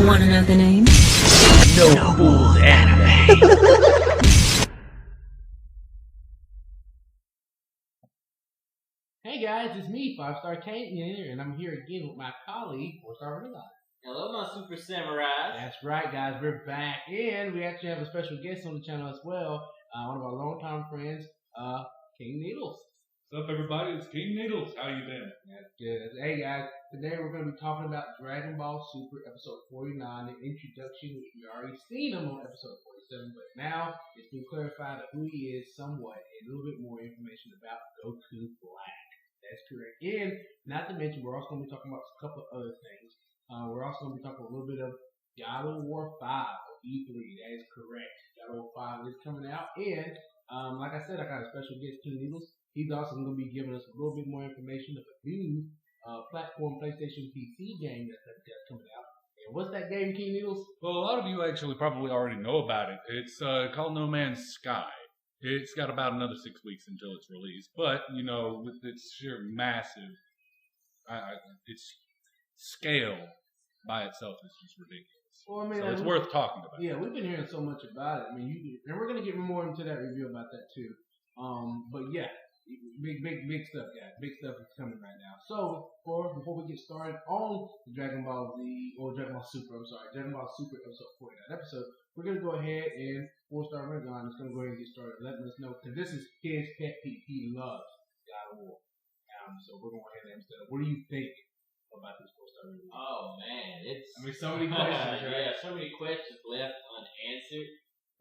wanna know the name? Noble Anime. Hey guys, it's me, 5-Star Kane here, and I'm here again with my colleague, 4-Star Real. Hello, my super samurai. That's right, guys, we're back, and we actually have a special guest on the channel as well. One of our longtime friends, King Needles. What's up, everybody? It's King Needles. How you been? That's good. Hey guys, today we're going to be talking about Dragon Ball Super episode 49, the introduction, which we already seen him on episode 47, but now it's been clarified of who he is somewhat, and a little bit more information about Goku Black. That's correct. And not to mention, we're also going to be talking about a couple of other things. We're also going to be talking a little bit of God of War 5 or E3. That is correct. God of War 5 is coming out, and like I said, I got a special guest, King Needles. He's also going to be giving us a little bit more information of a new platform PlayStation PC game that's coming out. And what's that game, King Needles? Well, a lot of you actually probably already know about it. It's called No Man's Sky. It's got about another 6 weeks until it's released. But, you know, with its sheer massive, its scale by itself is just ridiculous. Well, I mean, so it's worth talking about. Yeah, we've been hearing so much about it. I mean, and we're going to get more into that review about that too. But yeah. Big stuff, guys. Big stuff is coming right now. So, before we get started on the Dragon Ball Z, or Dragon Ball Super, Dragon Ball Super episode 49 episode, we're going to go ahead and 4-Star Regan is going to go ahead and get started letting us know, because this is his pet peeve. He loves God of War. So we're going to go ahead and understand. What do you think about this 4-Star Regan? Oh man, it's so many questions, right? Yeah, so many questions left unanswered.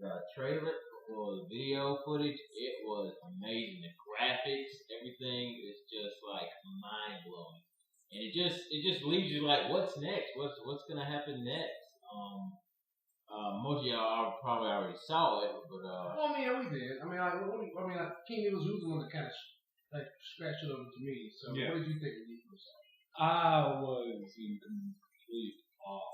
The trailer or the video footage, it was amazing. The graphics, everything is just like mind blowing, and it just leaves you like, what's next? What's gonna happen next? Most of y'all probably already saw it, but well, I mean, yeah, we did. I mean, King Needles was the one that kind of scratched it over to me. So, Yeah. What did you think of these yourself? I was in complete awe.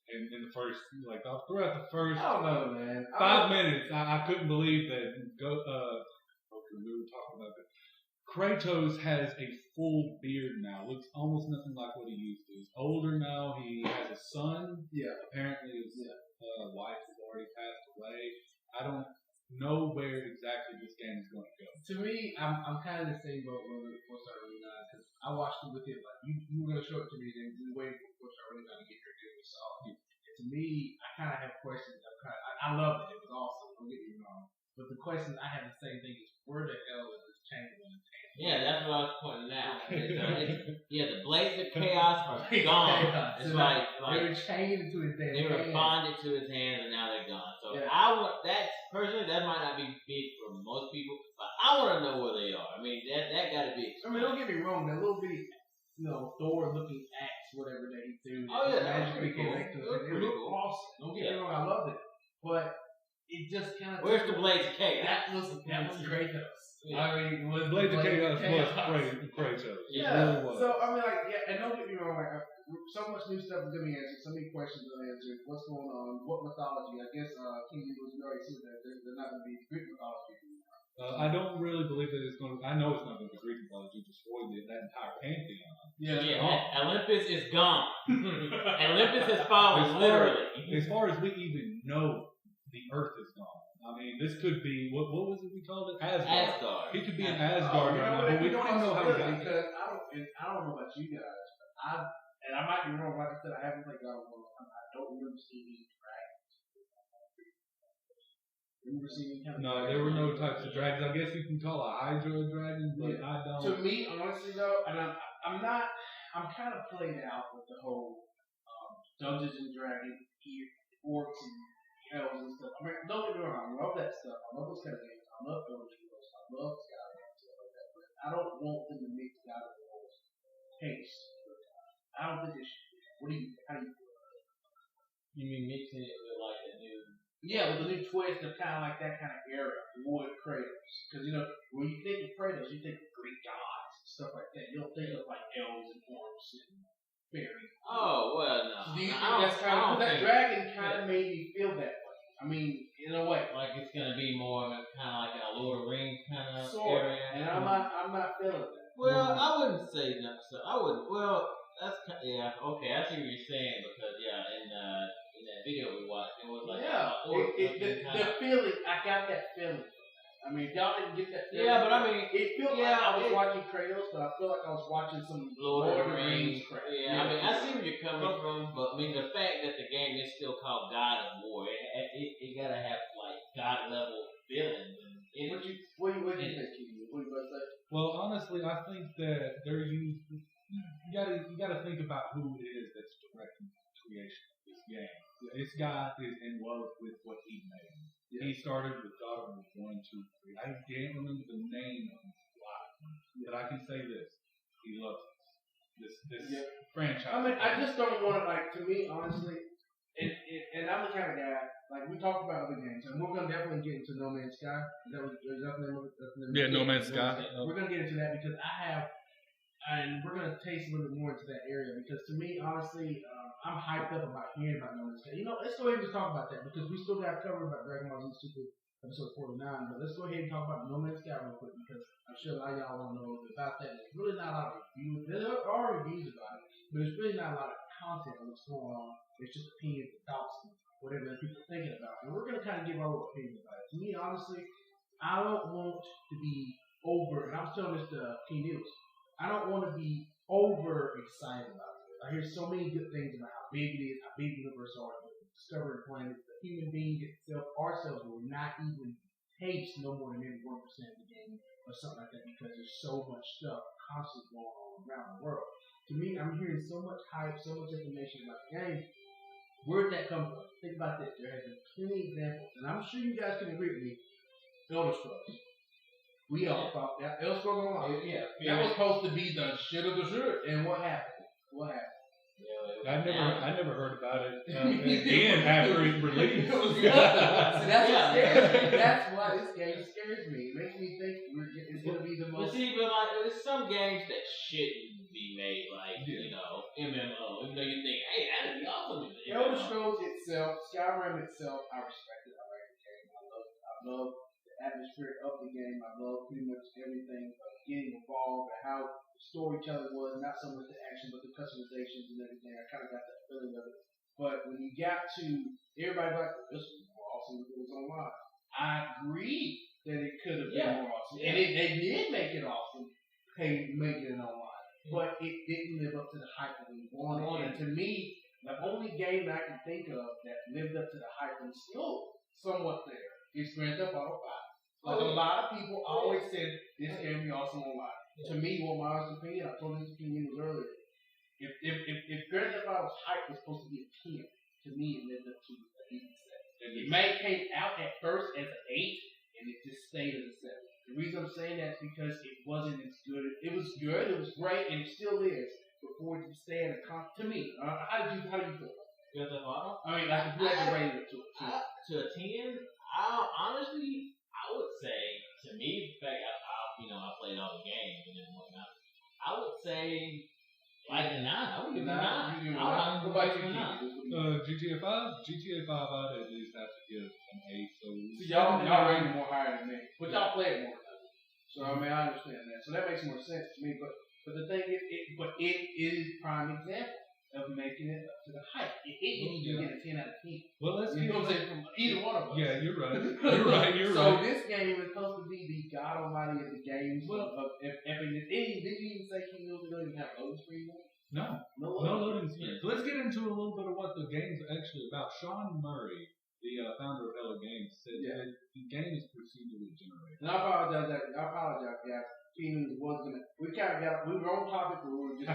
In the first, throughout the first I don't know, man. 5 minutes, I couldn't believe that. We were talking about that. Kratos has a full beard now. Looks almost nothing like what he used to. He's older now. He has a son. Yeah. Apparently, his wife has already passed away. I don't know where exactly this game is going to go. To me, I'm kind of the same boat with 4-Star Regan, because I watched it with him. Like you were gonna show it to me, then we waited for 4-Star Regan to get here to we saw it. And to me, I kind of have questions. I loved it. It was awesome. Don't get me wrong. But the questions I have the same thing is, where the hell is this Chamberlain? yeah, that's what I was pointing out. The blades of chaos are gone. It's like they were chained into his damn they were hand. bonded to his hand, and now they're gone. So Yeah. personally, that might not be big for most people, but I want to know where they are. I mean, that got to be. I mean, don't get me wrong. That little bitty, Thor-looking axe, whatever that he threw. Oh yeah, that was magically pretty cool. came back to It us. was It pretty looked cool. awesome. Don't get me wrong. I loved it, but it just kind of. Where's the blades of chaos? That was Kratos. Yeah. I mean, was Blade of Chaos was Chaos. Kratos. It Yeah. really was. So I mean, and don't get me wrong. So much new stuff is gonna be answered. So many questions unanswered. What's going on? What mythology? I guess King Needles already said that they're not gonna be Greek mythology. I don't really believe that it's going to. I know it's not going to be Greek mythology. Destroy that entire pantheon. Yeah, Olympus is gone. Olympus has fallen, literally. As far as we even know, the Earth is gone. I mean, this could be what was it we called it? Asgard. He could be in Asgard right now, but we don't even know how he got there. Because I don't know about you guys. I might be wrong. Like I said, I haven't played God of War. I don't remember seeing any dragons. Remember seeing any kind of No, dragons? there were no types of dragons. I guess you can call a Hydra a dragon, but Yeah. I don't. To me, honestly though, and I'm kind of played out with the whole Dungeons and Dragons, orcs and elves and stuff. I mean, don't get me wrong, I love that stuff. I love those kind of games. I love Elder Scrolls. I love Skyrim and stuff like that. But I don't want them to mix God of War's taste. I don't think they should. How do you feel about it? You mean mixing it with like a new? Yeah, with the new twist of kind of like that kind of era with Kratos. Because, when you think of Kratos, you think of Greek gods and stuff like that. You don't think of like elves and orcs and fairies. Oh well, no. Do you think I don't- that's kind I of don't that think- dragon kind of made me feel that way? I mean, in a way, Like it's gonna be more of a kind of like a Lord of the Rings kind of sort of. area. And I'm not feeling that. Well, I wouldn't say that. So I would. Well, that's yeah. Okay, I see what you're saying because yeah, in video we watched. It was like the feeling. I got that feeling. I mean, y'all didn't get that feeling. Yeah, but I mean, it felt like I was watching Kratos, but I feel like I was watching some Lord of the Rings. crap. Yeah, I mean, I see where you're coming from, but I mean, the fact that the game is still called God of War, it gotta have like God level feelings. What do you think, Keith? What you about to say? Well, honestly, I think that they're used. You gotta think about who it is that's directing the creation of this game. This guy is in love with what he made. Yeah. He started with God of War 1, 2, 3. I can't remember the name of his life, but I can say this: he loves this franchise. I mean, I just don't want to to me, honestly. And I'm the kind of guy, like, we talked about other games, and we're going to definitely get into No Man's Sky. Is that the name of it? Yeah, No Man's Sky. We're going to get into that because and we're going to taste a little bit more into that area because to me, honestly, I'm hyped up about hearing about No Man's Sky. Let's go ahead and just talk about that because we still got covered about Dragon Ball Z Super episode 49, but let's go ahead and talk about No Man's Sky real quick because I'm sure a lot of y'all want to know a little bit about that. There's really not a lot of reviews. There are reviews about it, but there's really not a lot of content on what's going on. It's just opinions and thoughts and whatever people are thinking about. And we're going to kind of give our little opinion about it. To me, honestly, I don't want to be over, and I was telling this to King News, I don't want to be over excited about it. I hear so many good things about how big it is, how big the universe are, discovering planets, the human being itself, ourselves will not even taste no more than maybe 1% of the game or something like that because there's so much stuff constantly going on around the world. To me, I'm hearing so much hype, so much information about the game. Where did that come from? Think about this. There has been plenty of examples, and I'm sure you guys can agree with me. Elder Scrolls. We all thought that Elder Scrolls Online. That was supposed to be the shit of the shit. And what happened? I never heard about it again after it released. That's why this game scares me. It makes me think it's going to be the most. But like, there's some games that shouldn't be made, like MMO. Even though you think, hey, that'd be awesome. Elder Scrolls itself, Skyrim itself, I respect it. I like the game. I love the atmosphere of the game. I love pretty much everything getting involved and how the story telling was, not so much the action, but the customizations and everything. I kind of got that feeling of it. But when you got to, everybody like, this was more awesome if it was online. I agree that it could have been more awesome. And they did make it awesome, making it online. But it didn't live up to the hype that we wanted. And to me, the only game that I can think of that lived up to the hype and still somewhat there is Grand Theft Auto 5. Like a lot of people always said this game be awesome online. To me, what my honest opinion, I told this opinion was earlier. If Grand Theft Auto's hype was supposed to be a 10, to me it lived up to an 8 7. It may have came out at first as an 8, and it just stayed as a 7. The reason I'm saying that is because it wasn't as good. It was good, it was great, and it still is. Before it stay at a to me, how do you feel? Grand Theft Auto? I mean, like if you had to rate it to a 10, honestly, I would say, to me, the fact I played all the games and whatnot, I would say like a 9. I would give it a 9. What about you? GTA 5? GTA 5 I'd at least have to give an 8. So y'all rated more higher than me. But y'all play it more than me. So I mean I understand that. So that makes more sense to me. But the thing is it is prime example of making it up to the hype. It needs to get a 10 out of 10. Well, let's get from either one of us. Yeah, you're right. You're right. So this game is supposed to be the God Almighty of the games. Did you even say King News don't even have loading screen? No loading screen. So let's get into a little bit of what the game's actually about. Sean Murray, the founder of Hello Games, said that the game is procedurally generated. And I apologize, guys. King News was gonna. We were on topic, but we were just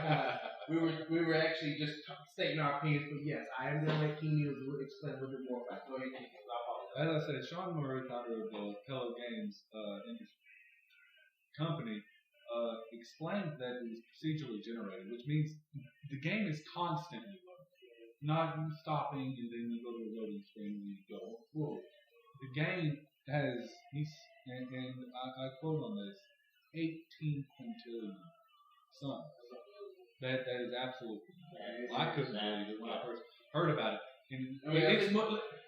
we were actually just stating our opinions. But yes, I am gonna let King News explain a little bit more about it. Go ahead, King News. I apologize. As I said, Sean Murray, founder of the Hello Games company, explained that it is procedurally generated, which means the game is constantly loading, not stopping and then you go to the loading screen and you go. Whoa. The game has, and I quote on this, 18 quintillion suns. That is absolutely incredible. I couldn't believe it when I first heard about it. And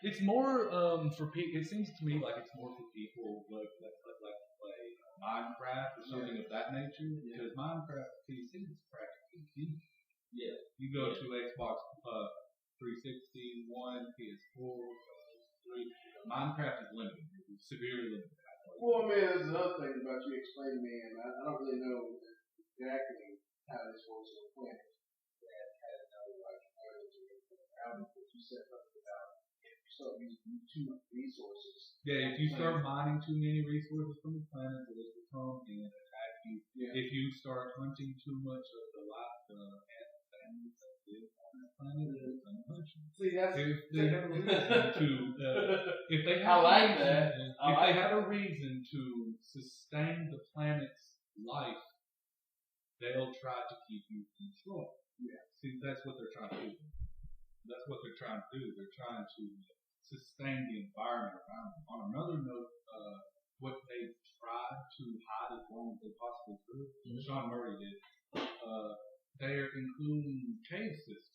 it's more for people. It seems to me like it's more for people like play Minecraft or something of that nature. Because Minecraft PC is practically easy. Yeah. You go to Xbox 360, PS1, PS4, PS3. Minecraft is limited. It's severely limited. Well, man, there's another thing about you explaining, man. I don't really know exactly how this works on the planet. That has no like around it, but you said something about if you start using too much resources. Yeah, if you start mining too many resources from the planet, it will come and attack you. Yeah. If you start hunting too much of the families that live on the planet, it's unpunishing. See, that's If they have a reason to, if they I have like a reason, that. if they have a reason to sustain the planet's life, they'll try to keep you controlled. Yeah. See, that's what they're trying to do. That's what they're trying to do. They're trying to sustain the environment around them. On another note, what they've tried to hide as long as they possibly could, Sean Murray did, they're including cave systems.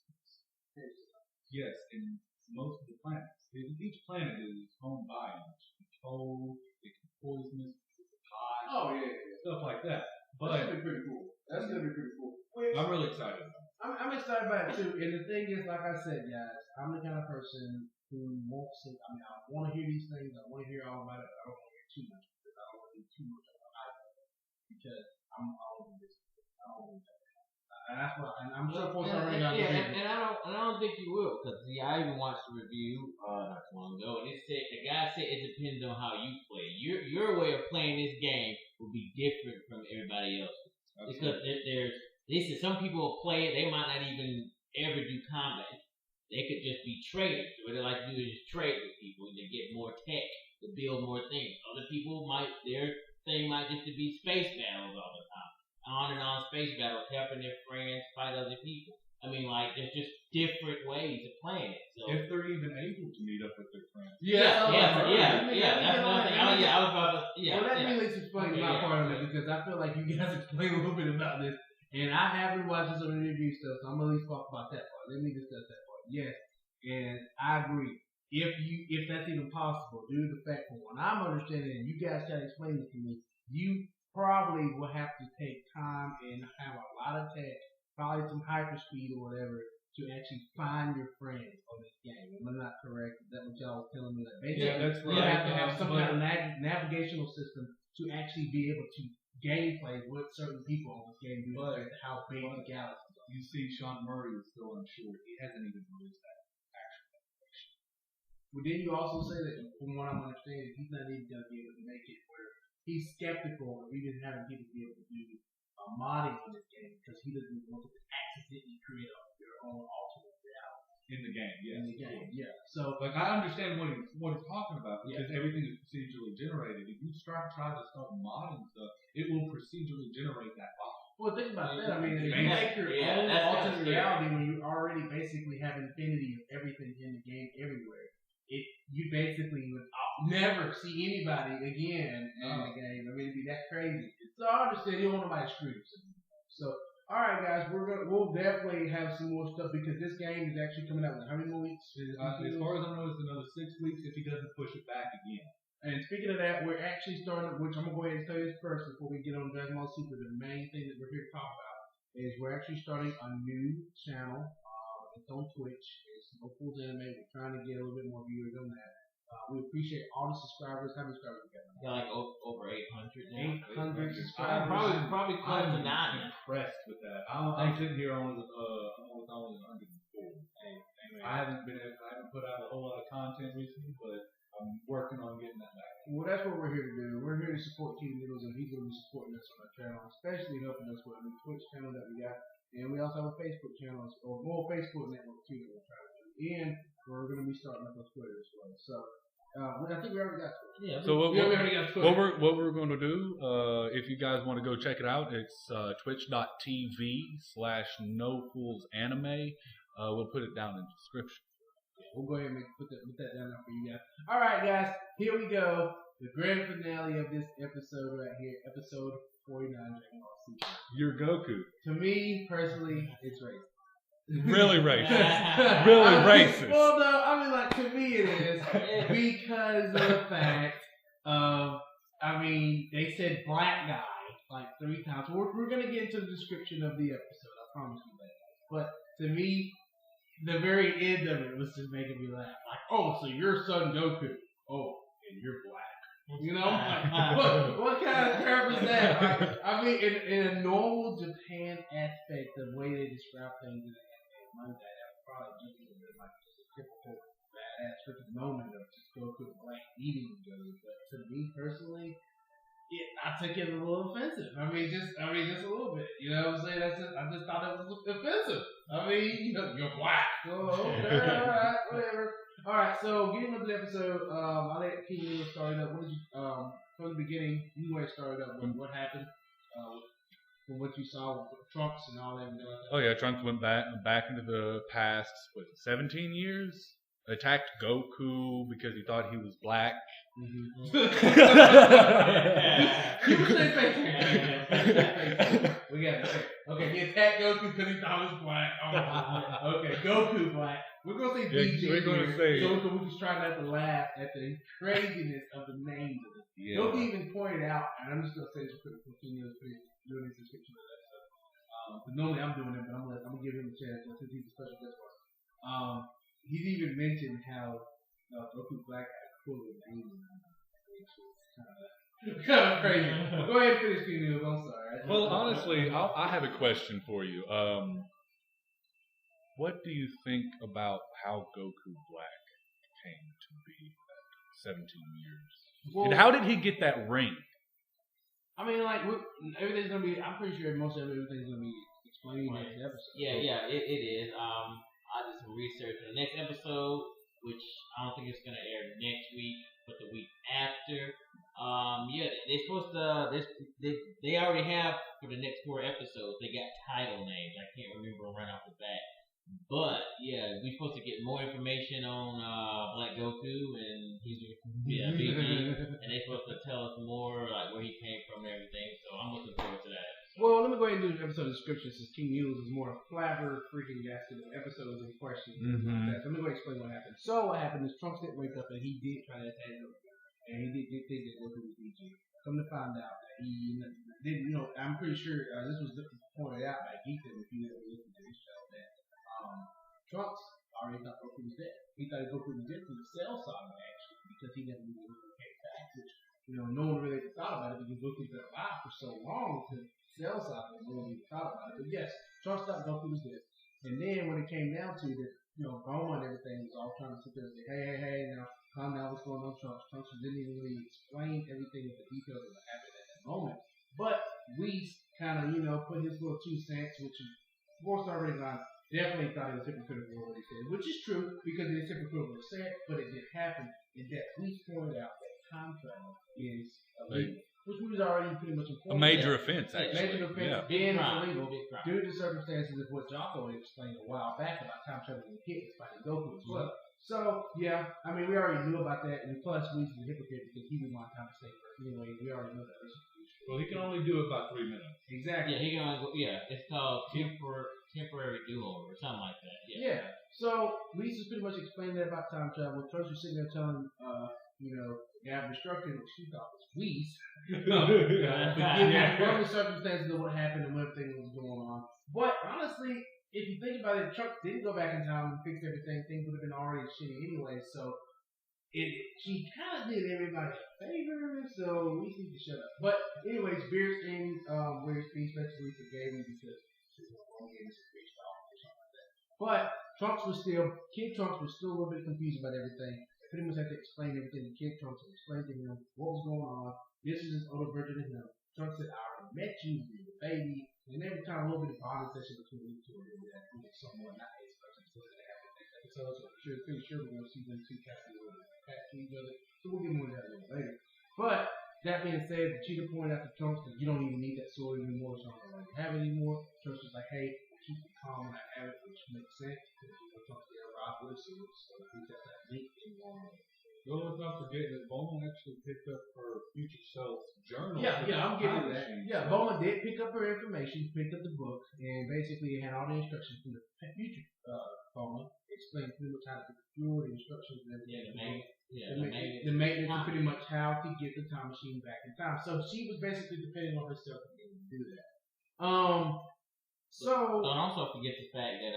Yes, in most of the planets. Each planet is its own biome. It can be cold, it can be poisonous, it can be hot, oh yeah, stuff like that. that's But gonna be pretty cool. That's gonna be pretty cool. I'm really excited about it. I'm excited about it too. And the thing is, like I said, guys, I'm the kind of person who wants to. I mean, I want to hear these things. I want to hear all about it. I don't want to hear too much because I don't want to do too much of the hype because I'm all over this. I don't want to. And that's why. And I'm sure folks already got and I don't think you will, because I even watched the review not too long ago, and it said the guy said it depends on how you play. Your way of playing this game will be different from everybody else's. Because some people will play it, they might not even ever do combat. They could just be traders. What they like to do is just trade with people to get more tech, to build more things. Other people their thing might just to be space battles all the time. On and on space battles, helping their friends fight other people. I mean, like, there's just different ways of playing it. So If they're even able to meet up with their friends. yeah. That's another thing. Oh yeah, I was about to. Well, let me at least explain my part of it because I feel like you guys explain a little bit about this, and I have been watching some of the review stuff, so I'm gonna at least talk about that part. Let me discuss that part. Yes, and I agree. If that's even possible, due to the fact that when I'm understanding and you guys try to explain it to me, you probably will have to take time and have a lot of tech, probably some hyperspeed or whatever, to actually find your friends on this game. Am I not correct? Is that what y'all was telling me? That basically, Yeah, that's you right. have to have some kind of navigational system to actually be able to gameplay what certain people on this game do, But- to how big the galaxy is. You see, Sean Murray is still unsure. He hasn't even released that. Well, didn't you also say that, from what I'm understanding, he's not even going to be able to make it where he's skeptical of even having people be able to do modding in this game because he doesn't want to accidentally create your own alternate reality In the game, yes. in the game. Yeah. So, Like, I understand what he's talking about because everything is procedurally generated. If you try to start modding stuff, it will procedurally generate that file. well, think about that. I mean, if you Yeah, make your yeah, own that's kinda alternate scary. reality when you already basically have infinity of everything in the game everywhere, you basically would never see anybody again in the game. I mean, it'd be that crazy. So I understand you don't want nobody screwed. So, all right, guys, we'll definitely have some more stuff because this game is actually coming out in how many more weeks? As far as I know, it's another 6 weeks if he doesn't push it back again. And speaking of that, we're actually starting, which I'm going to go ahead and tell you this first before we get on Dragon Ball Super. The main thing that we're here to talk about is we're actually starting a new channel. It's on Twitch. It's No Fools Anime. We're trying to get a little bit more viewers on that. We appreciate all the subscribers. How many subscribers we got? got like over 800 now. 800 subscribers. Probably close to 9 now. Impressed with that. I'm sitting here on with only 104. I haven't put out a whole lot of content recently, but I'm working on getting that back. Well, that's what we're here to do. We're here to support King Noodles, and he's going to be supporting us on our channel, especially helping us with a new Twitch channel that we got. And we also have a Facebook channel, or more Facebook network too that we're trying to do. And we're going to be starting up on Twitter as well. So, I think we already got Twitter. Yeah. So we already got Twitter. what we're going to do, if you guys want to go check it out, it's twitch.tv/NoFoolsAnime. We'll put it down in the description. We'll go ahead and put that down there for you guys. All right, guys, here we go. The grand finale of this episode right here, episode 49 Dragon Ball Super. You're Goku. To me, personally, it's racist. Really racist. Really racist. Well, no, I mean, like, to me it is because of the fact of, I mean, they said black guy like 3 times. We're going to get into the description of the episode, I promise you that. But to me, the very end of it was just making me laugh. Like, oh, so your son Goku. Oh, and you're black. You know, like, what kind of crap is that? I mean, in a normal Japan aspect, the way they describe things in the anime manga, that would probably give you like just a typical badass freaking moment of just Goku black eating Goku. But to me personally, I took it a little offensive. I mean, just a little bit. You know what I'm saying? I just thought it was offensive. I mean, you're black. Oh, okay, all right, whatever. All right, so getting into the episode, I'll let King start it up. What did you, from the beginning, you want to start it up. What happened from what you saw with Trunks and all that? And Oh yeah, Trunks went back into the past. What, 17 years? Attacked Goku because he thought he was black. Mm-hmm. You say we got it. Okay, he attacked Goku because he thought he was black. Oh, okay, Goku black. We're gonna say BG. We're gonna say Goku. We just try not to laugh at the craziness of the names of it. Yeah. Goku even pointed out, and I'm just gonna say this quick, continue doing this description of that stuff. But normally I'm doing it, but I'm gonna give him a chance since he's a special guest host. He's even mentioned how Goku Black had a cooler name. Kind of crazy. Go ahead and finish your news. I'm sorry. Well, honestly, I have a question for you. What do you think about how Goku Black came to be at 17 years? Well, and how did he get that ring? I mean, like, everything's going to be, I'm pretty sure most of everything's going to be explained in the next episode. Yeah, it is. I did some research for the next episode, which I don't think it's going to air next week, but the week after. They're supposed to, they already have, for the next 4 episodes, they got title names. I can't remember right off the bat. But, yeah, we're supposed to get more information on Black Goku and BG. And they're supposed to tell us more, like, where he came from and everything. So I'm looking forward to that. Well, let me go ahead and do the episode description since King News is more flabber freaking gas to the episodes in question. Mm-hmm. So let me go explain what happened. So what happened is Trunks didn't wake up and he did try to attack Goku. And he did think that Goku was BG. Come to find out that he didn't, I'm pretty sure this was pointed out by Geekdom if you ever listened to this show that Trunks already thought Goku was dead. He thought Goku was dead from the Cell Saga actually because he never knew Goku came back, which no one really thought about it because Goku's been alive for so long since Cell Saga, no one even thought about it. But yes, Trunks thought Goku was dead. And then when it came down to that, Bulma and everything was all trying to sit there and say, hey, now calm down, what's going on, Trunks? Trunks didn't even really explain everything with the details of what happened at that moment. But we kind of, put his little 2 cents, which is 4-star rating on. Definitely thought it was hypocritical what he said, which is true because it is hypocritical to say it, but it did happen. And that we pointed out that time travel is illegal, which we was already pretty much informed. A major offense, actually. Major offense, yeah. and illegal due to the circumstances of what Jocko explained a while back about time travel and kids fighting Goku as well. So yeah, I mean we already knew about that, and plus we was a hypocrite because he didn't want time to stay first. Anyway, we already know that. Well, he can only do it about 3 minutes. Exactly. Yeah, he can only go. Yeah, it's called temporary do-over or something like that. Yeah. So Reese was pretty much explaining that about time travel. Trunks was sitting there telling, Gab Destruction, which he thought was Reese, from the circumstances of what happened and what everything was going on. But honestly, if you think about it, Trunks didn't go back in time and fix everything. Things would have been already shitty anyway. So she kind of did everybody a favor. So we need to shut up. But anyways, Beard's thing, where his speech basically forgave me because. But Trunks was still a little bit confused about everything. Pretty much had to explain everything to Kid Trunks and explain to him what was going on. This is his older version of him. Trunks said, I already met you, you were a baby. And then kind of a little bit of bonding session between the two of them that somewhat not his person supposed to happen next episode. So I'm pretty sure we're going to see them two kind of attached to each other. So we'll get more of that a little later. But that being said, the cheetah pointed out to Trunks that you don't even need that sword anymore, so I don't really have it anymore. Trunks was like, hey, keep it calm when I have it, which makes sense because Trunks didn't rock with it, so we got that link in one. Well, let's not forget that Bulma actually picked up her future self's journal. Yeah, I'm giving that. Yeah, Bulma did pick up her information, picked up the book, and basically had all the instructions from the future Bulma. Explained pretty much how to do the instructions and everything. The maintenance and pretty much how to get the time machine back in time. So she was basically depending on herself to be able to do that. So don't also forget the fact that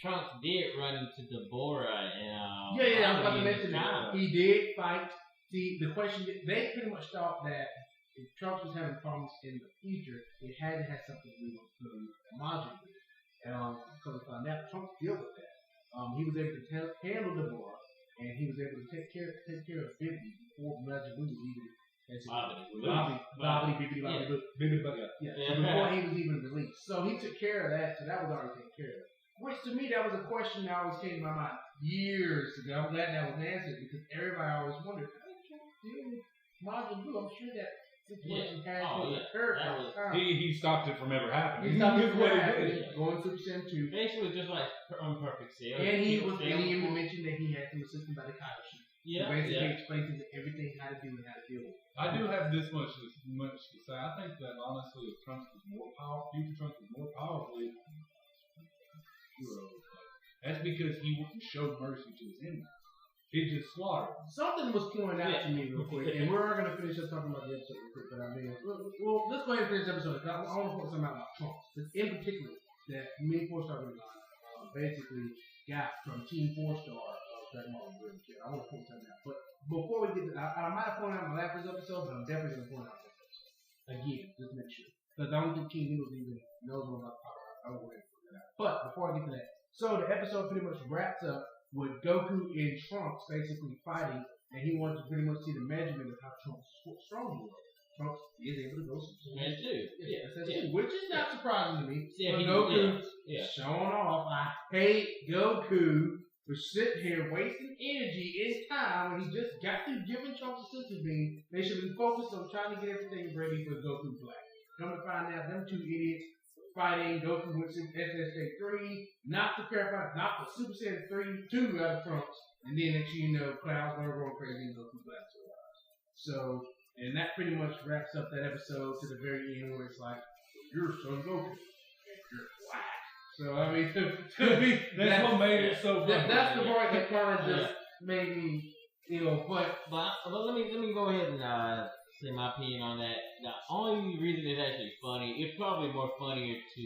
Trunks did run into Deborah and Yeah, I was about to mention time. that. He did fight. See, the question, they pretty much thought that if Trunks was having problems in the future, it had to have something to do with Majin. And because we found out, Trunks dealt with that. He was able to handle Deborah, and he was able to take care of Bibi before Majin Buu was even Bobby, Bibi, yeah. So before he was even released. So he took care of that, so that was already taken care of. Which to me, that was a question that always came to my mind years ago. I'm glad that was answered because everybody always wondered, how did Trunks deal with Majin Buu? I'm sure that situation had to occur. He stopped it from ever happening. He stopped it from ever happening. Going Super Saiyan 2. Basically, just like Perfect Cell. And he even mentioned that he had some assistance by the Kaioshin. Yeah. Basically explained to him everything how to do and how to deal with it. I do have this much to say. I think that honestly, if Trunks was more powerful, future Trunks was more powerful, that's because he wouldn't show mercy to his enemies. He just slaughtered them. Something was pointed out to me real quick, and we're going to finish up talking about the episode real quick. But I mean, well, let's go ahead and finish the episode. I want to point something out about Trunks, in particular, that me and 4-Star really basically got from Team 4-Star Dragon Ball Z. I want to point something out. But before we get to that, I might have pointed out my last episode, but I'm definitely going to point out this episode. Again, just make sure. Because I don't think King Noodles even knows more about power. I won't go ahead and point that out. But before I get to that, so the episode pretty much wraps up with Goku and Trunks basically fighting, and he wants to pretty much see the measurement of how strong he was. Trunks is able to go Super Saiyan 2. Which is not surprising to me. Yeah, Goku showing off. I hate Goku for sitting here wasting energy and time when he just got through giving Trunks a Super Beam. They should be focused on trying to get everything ready for Goku Black. Come to find out, them two idiots fighting. Goku went to SSJ 3, knocked the Super Saiyan 2 out of Trunks, and then next you know, Cloud's gonna go crazy and Goku Black survives. So, and that pretty much wraps up that episode to the very end where it's like, you're Son Goku, and you're black. So I mean, to me, that's what made it so funny. That's the part that kind of just made me, but let me go ahead and say my opinion on that. The only reason it's actually funny, it's probably more funnier to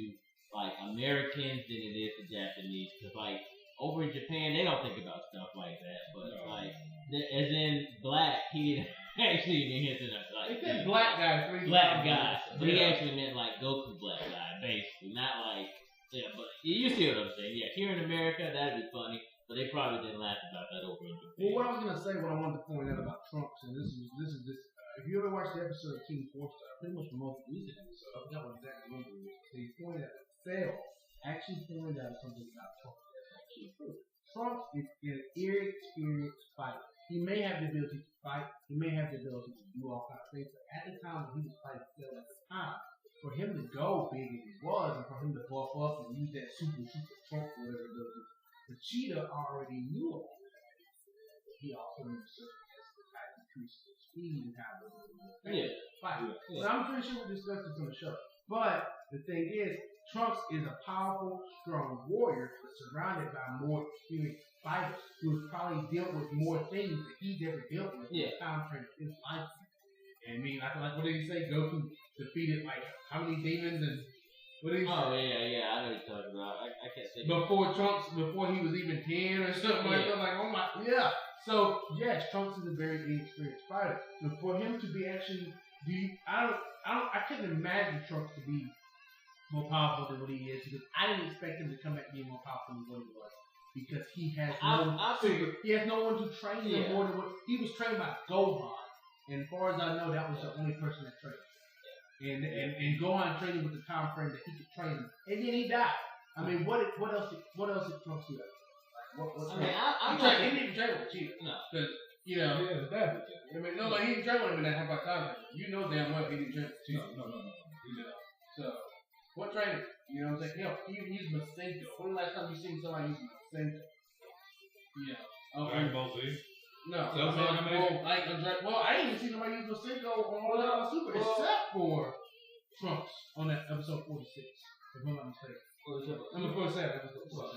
like Americans than it is to Japanese, because like over in Japan they don't think about stuff like that. But like as in Black, he didn't actually even hint at us. Like, he said black guy. Black guy, but he actually meant like Goku Black guy, basically, not like. Yeah, but you see what I'm saying. Yeah, here in America, that'd be funny, but they probably didn't laugh about that over in Japan. Well, what I was going to say, what I wanted to point out about Trunks, and this is if you ever watched the episode of Team 4-Star, pretty much the most recent episode, I forgot what exactly number it was, they pointed out, Cell actually pointed out something about Trunks that's actually true. Trunks is an inexperienced fighter. He may have the ability to fight, he may have the ability to do all kinds of things, but at the time when he was fighting Cell at the time, for him to go big as he was, and for him to buff up and use that super trunk or whatever it is, Vegeta already knew all that. He also knew certain type increase the speed and how to fight. But I'm pretty sure we discussed this on the show. But the thing is, Trunks is a powerful, strong warrior, but surrounded by more experienced fighters who have probably dealt with more things that he's ever dealt with in the time frame of his life. And I mean, like what did he say? Goku defeated like how many demons and what did he say? Oh yeah, I know what you're talking about. I can't say before he was even 10 or something like that. Like, oh my, So yes, Trunks is a very inexperienced fighter. But for him to be actually, I couldn't imagine Trunks to be more powerful than what he is because I didn't expect him to come back being more powerful than what he was because he has no one to train him more than what he was trained by Gohan. And as far as I know, that was the only person that trained him. And Gohan trained him with the time frame that he could train him. And then he died. I mean, what else did Trunks do? He didn't train with Vegeta. No. Because, he didn't train with him in that half time. You know damn well he didn't train with Vegeta. No. So, what training? You know what I'm saying? He even used Masenko. When the last time you seen somebody use Masenko? Dragon Ball Z? No, I ain't even seen nobody use Masenko on All Out Super except for Trunks on that episode 46. If I'm not mistaken. Number 47.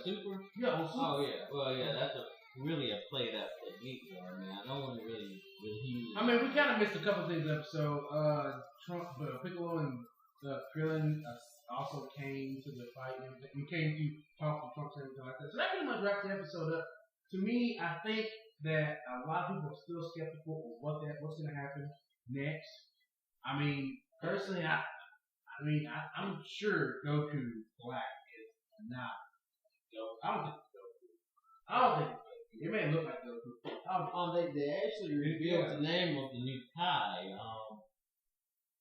Super? Yeah, on Super. Oh yeah. Well, yeah, that's really a play that technique. I mean, I don't want to really use. I mean, we kind of missed a couple things in the episode. Piccolo and Krillin also came to the fight and everything. We came to talk to Trump and everything like that. So that pretty much wraps the episode up. To me, I think that a lot of people are still skeptical of what's going to happen next. I mean, personally, I'm sure Goku Black is not Goku. I don't think it's Goku. It may look like Goku. They actually revealed the name of the new Kai.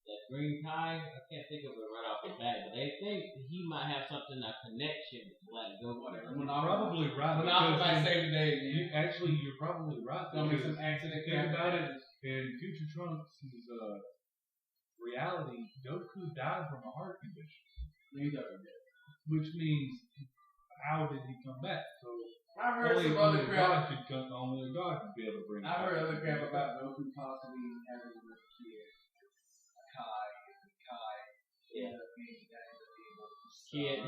That green Kai. I can't think of it right off the bat, but they think he might have something, a connection with Black Goku. Probably right. When I might say today, you're probably right. There'll be some accident. Think about it. In Future Trunks' reality, Goku died from a heart condition. Which means, how did he come back? So I heard some other crap. Only a God could be able to bring. I heard other crap about Goku possibly having a kid. Kai. Yeah.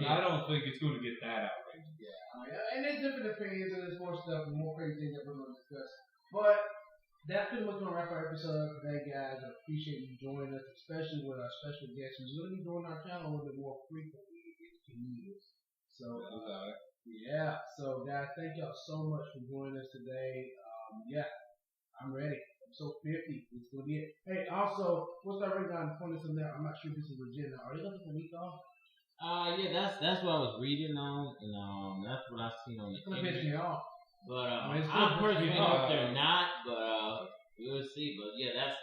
I don't think it's going to get that outrageous. Yeah. And there's different opinions and there's more stuff and more crazy things that we're going to discuss. But that's pretty much going to wrap our episode today, guys. I appreciate you joining us, especially with our special guest who's going to be joining our channel a little bit more frequently in communities. So, yeah. So, guys, thank y'all so much for joining us today. I'm ready. Episode 50. It's going to be it. Hey, also, what's our ring on point this in there? I'm not sure if this is legit. Are you looking for a week off? Yeah, that's what I was reading on, and that's what I've seen on the internet. It's going to piss me off. But I'm personally hope they're not, but we'll see. But yeah, that's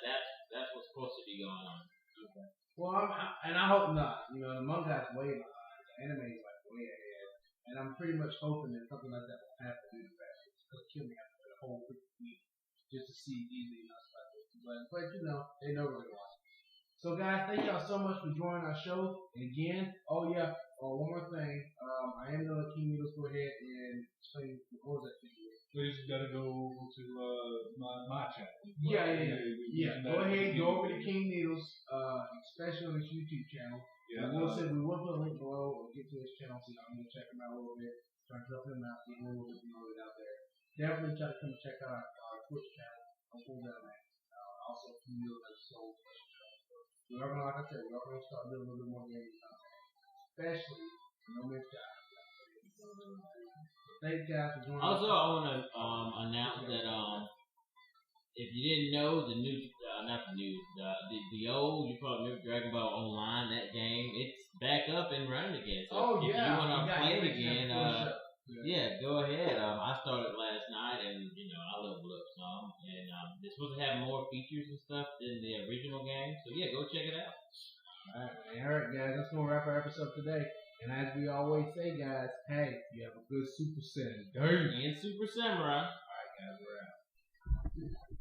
what's supposed to be going on. Okay. Well, I hope not. You know, the manga's way behind. The anime is like way ahead, and I'm pretty much hoping that something like that will happen in the back. It's going to kill me after the whole week just to see these enough like this. But you know, they know we're gonna watch. So guys, thank y'all so much for joining our show. And again, one more thing. I am gonna let King Needles go ahead and explain what was that thing. Please gotta go to my channel. Yeah. Go ahead, go over to King Needles, especially on his YouTube channel. Yeah. We will put a link below or get to his channel so y'all can check him out a little bit. Try to help him out, get a little bit more out there. Definitely try to come check out our Twitch channel. Also, King Needles has so much stuff. We are gonna, like I said, start doing a little bit more gaming content, especially No Man's Sky. Thank you guys for joining us. Also, I want to announce that if you didn't know, the new, the old, you probably remember Dragon Ball Online, that game, it's back up and running again. So if you want to play it again, go ahead. I started last night, and I leveled up some, and it's supposed to have more features and stuff than the original game. So yeah, go check it out. All right, guys, that's gonna wrap our episode today. And as we always say, guys, hey, you have a good Super Saiyan day and Super Samurai. All right, guys, we're out.